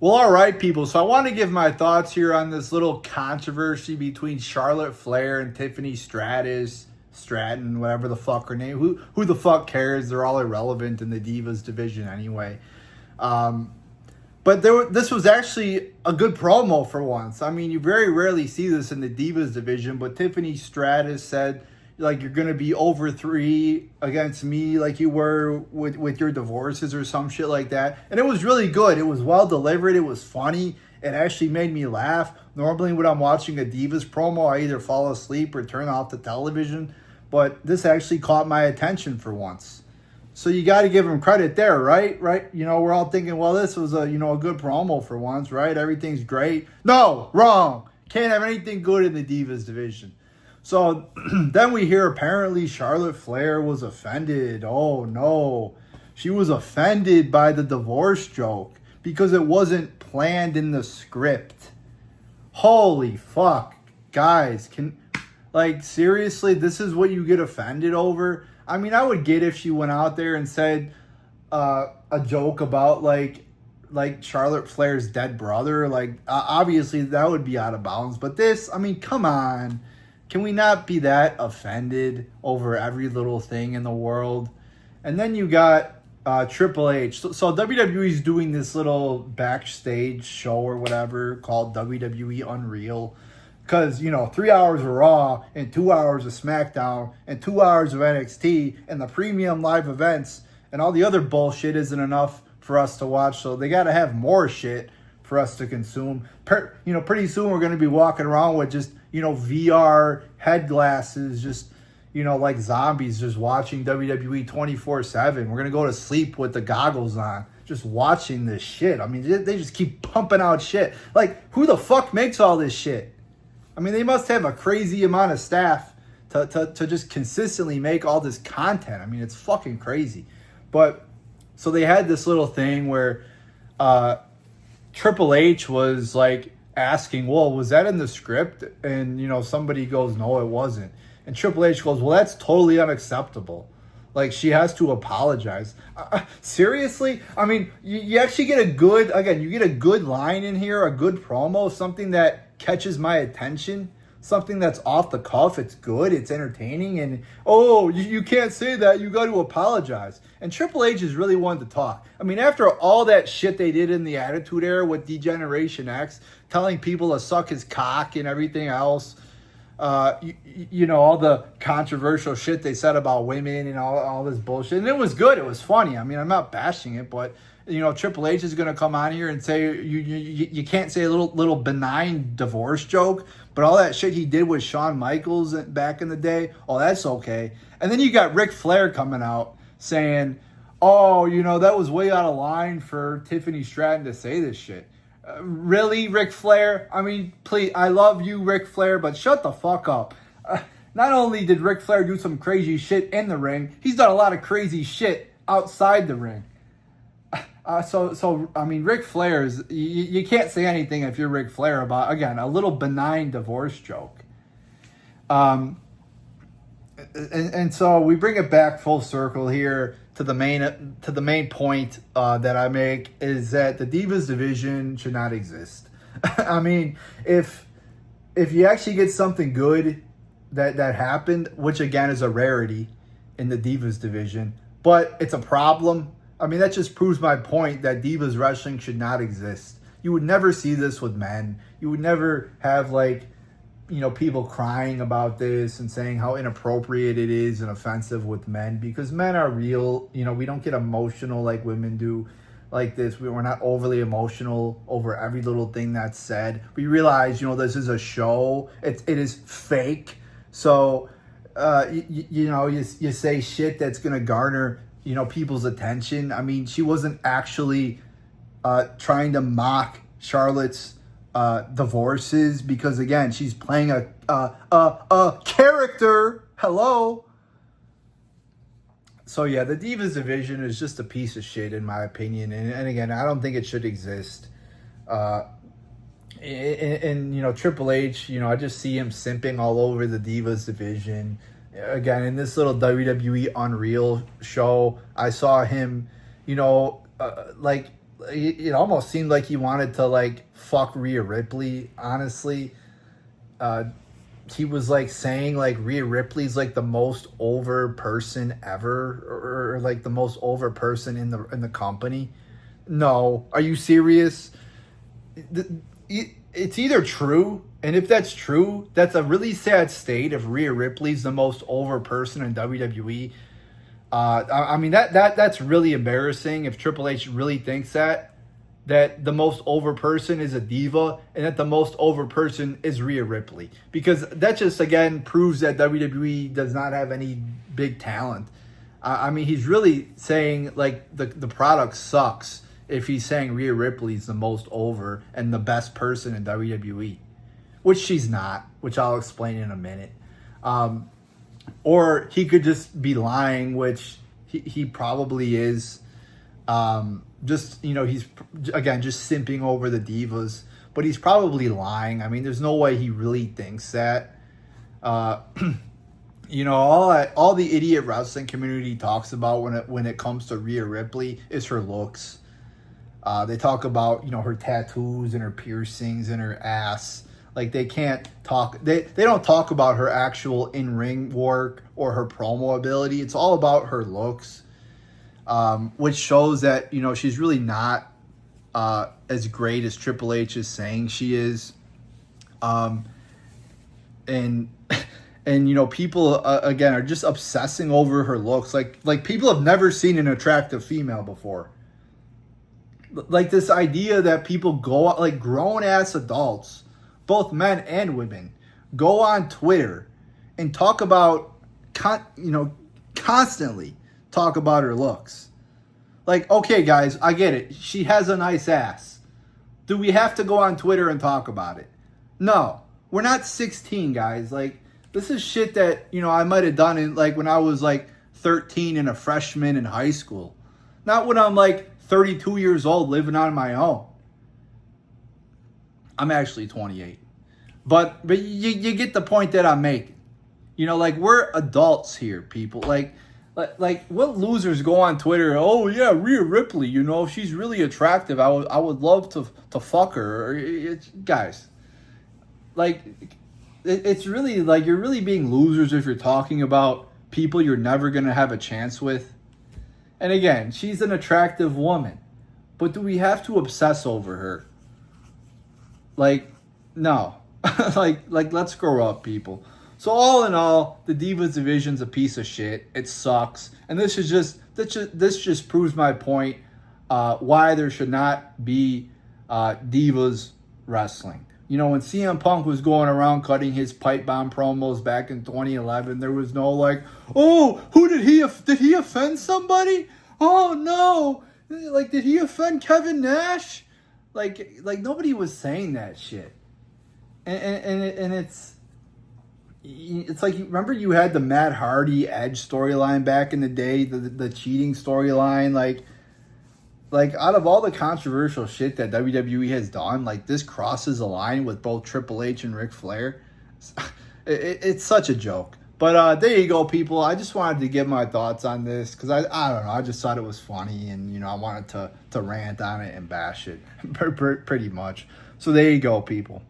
Well, all right, people. So I want to give my thoughts here on this little controversy between Charlotte Flair and Tiffany Stratton, whatever the fuck her name. Who the fuck cares? They're all irrelevant in the Divas division anyway. Um, but this was actually a good promo for once. I mean, you very rarely see this in the Divas division, but Tiffany Stratton said, like, you're going to be over 3 against me like you were with your divorces or some shit like that. And it was really good. It was well delivered. It was funny. It actually made me laugh. Normally when I'm watching a Divas promo, I either fall asleep or turn off the television. But this actually caught my attention for once. So you got to give him credit there, right? Right? You know, we're all thinking, well, this was a good promo for once, right? Everything's great. No, wrong. Can't have anything good in the Divas division. So then we hear apparently Charlotte Flair was offended. Oh no, she was offended by the divorce joke because it wasn't planned in the script. Holy fuck, guys, seriously, this is what you get offended over? I mean, I would get if she went out there and said a joke about like Charlotte Flair's dead brother. Obviously that would be out of bounds. But this, I mean, come on. Can we not be that offended over every little thing in the world? And then you got Triple H. So WWE is doing this little backstage show or whatever called WWE Unreal. Because, 3 hours of Raw and 2 hours of SmackDown and 2 hours of NXT and the premium live events and all the other bullshit isn't enough for us to watch. So they got to have more shit for us to consume. Pretty soon we're going to be walking around with just, VR head glasses, just, like zombies, just watching WWE 24/7. We're going to go to sleep with the goggles on, just watching this shit. I mean, they just keep pumping out shit. Like, who the fuck makes all this shit? I mean, they must have a crazy amount of staff to just consistently make all this content. I mean, it's fucking crazy. But, so they had this little thing where Triple H was like asking, well, was that in the script? And, somebody goes, no, it wasn't. And Triple H goes, well, that's totally unacceptable. Like, she has to apologize. Seriously? I mean, you actually get you get a good line in here, a good promo, something that catches my attention, something that's off the cuff. It's good, it's entertaining, and you can't say that, you got to apologize. And Triple H is really one to talk. I mean, after all that shit they did in the Attitude Era with Degeneration X, telling people to suck his cock and everything else, all the controversial shit they said about women and all this bullshit, and it was good, it was funny. I mean, I'm not bashing it, but Triple H is going to come on here and say you can't say a little benign divorce joke, but all that shit he did with Shawn Michaels back in the day, that's okay. And then you got Ric Flair coming out saying, that was way out of line for Tiffany Stratton to say this shit. Really, Ric Flair? I mean, please, I love you, Ric Flair, but shut the fuck up. Not only did Ric Flair do some crazy shit in the ring, he's done a lot of crazy shit outside the ring. So I mean, Ric Flair is, you can't say anything if you're Ric Flair about, again, a little benign divorce joke. And so we bring it back full circle here to the main point that I make is that the Divas division should not exist. I mean, if you actually get something good that happened, which again is a rarity in the Divas division, but it's a problem. I mean, that just proves my point that Divas wrestling should not exist. You would never see this with men. You would never have people crying about this and saying how inappropriate it is and offensive with men, because men are real. We don't get emotional like women do like this. We're not overly emotional over every little thing that's said. We realize, this is a show. It is fake. So, you say shit that's going to garner, people's attention. I mean, she wasn't actually trying to mock Charlotte's divorces, because again, she's playing a character. Hello. So yeah, the Divas division is just a piece of shit in my opinion, and again, I don't think it should exist. And Triple H, I just see him simping all over the Divas division. Again, in this little WWE Unreal show, I saw him, it almost seemed like he wanted to like fuck Rhea Ripley. Honestly, he was like saying like Rhea Ripley's like the most over person ever, or like the most over person in the company. No, are you serious? It's either true, and if that's true, that's a really sad state if Rhea Ripley's the most over person in WWE. I mean that's really embarrassing if Triple H really thinks that the most over person is a diva and that the most over person is Rhea Ripley, because that just again proves that WWE does not have any big talent. I mean, he's really saying like the product sucks if he's saying Rhea Ripley's the most over and the best person in WWE, which she's not, which I'll explain in a minute. Or he could just be lying, which he probably is. Just, he's, again, just simping over the divas. But he's probably lying. I mean, there's no way he really thinks that. All the idiot wrestling community talks about when it comes to Rhea Ripley is her looks. They talk about, her tattoos and her piercings and her ass. Like, they can't talk. They don't talk about her actual in-ring work or her promo ability. It's all about her looks, which shows that, she's really not as great as Triple H is saying she is. And people, again, are just obsessing over her looks. Like people have never seen an attractive female before. Like, this idea that people go out, like grown-ass adults, both men and women, go on Twitter and talk about, constantly talk about her looks. Like, okay, guys, I get it. She has a nice ass. Do we have to go on Twitter and talk about it? No. We're not 16, guys. Like, this is shit that, I might have done in, like, when I was, like, 13 and a freshman in high school. Not when I'm, like, 32 years old living on my own. I'm actually 28. But you get the point that I'm making. Like, we're adults here, people. Like what losers go on Twitter? Oh yeah, Rhea Ripley. She's really attractive. I would love to fuck her. Guys, like, it's really like you're really being losers if you're talking about people you're never gonna have a chance with. And again, she's an attractive woman, but do we have to obsess over her? Like, no. like let's grow up, people. So all in all, the Divas division's a piece of shit. It sucks, and this just proves my point. Why there should not be Divas wrestling. When CM Punk was going around cutting his pipe bomb promos back in 2011, there was no like, oh, did he offend somebody? Oh no, like, did he offend Kevin Nash? Like nobody was saying that shit, and it's like, remember you had the Matt Hardy Edge storyline back in the day, the cheating storyline, like out of all the controversial shit that WWE has done, like, this crosses a line with both Triple H and Ric Flair. It's such a joke. But there you go, people. I just wanted to give my thoughts on this because I don't know. I just thought it was funny, and I wanted to rant on it and bash it pretty much. So there you go, people.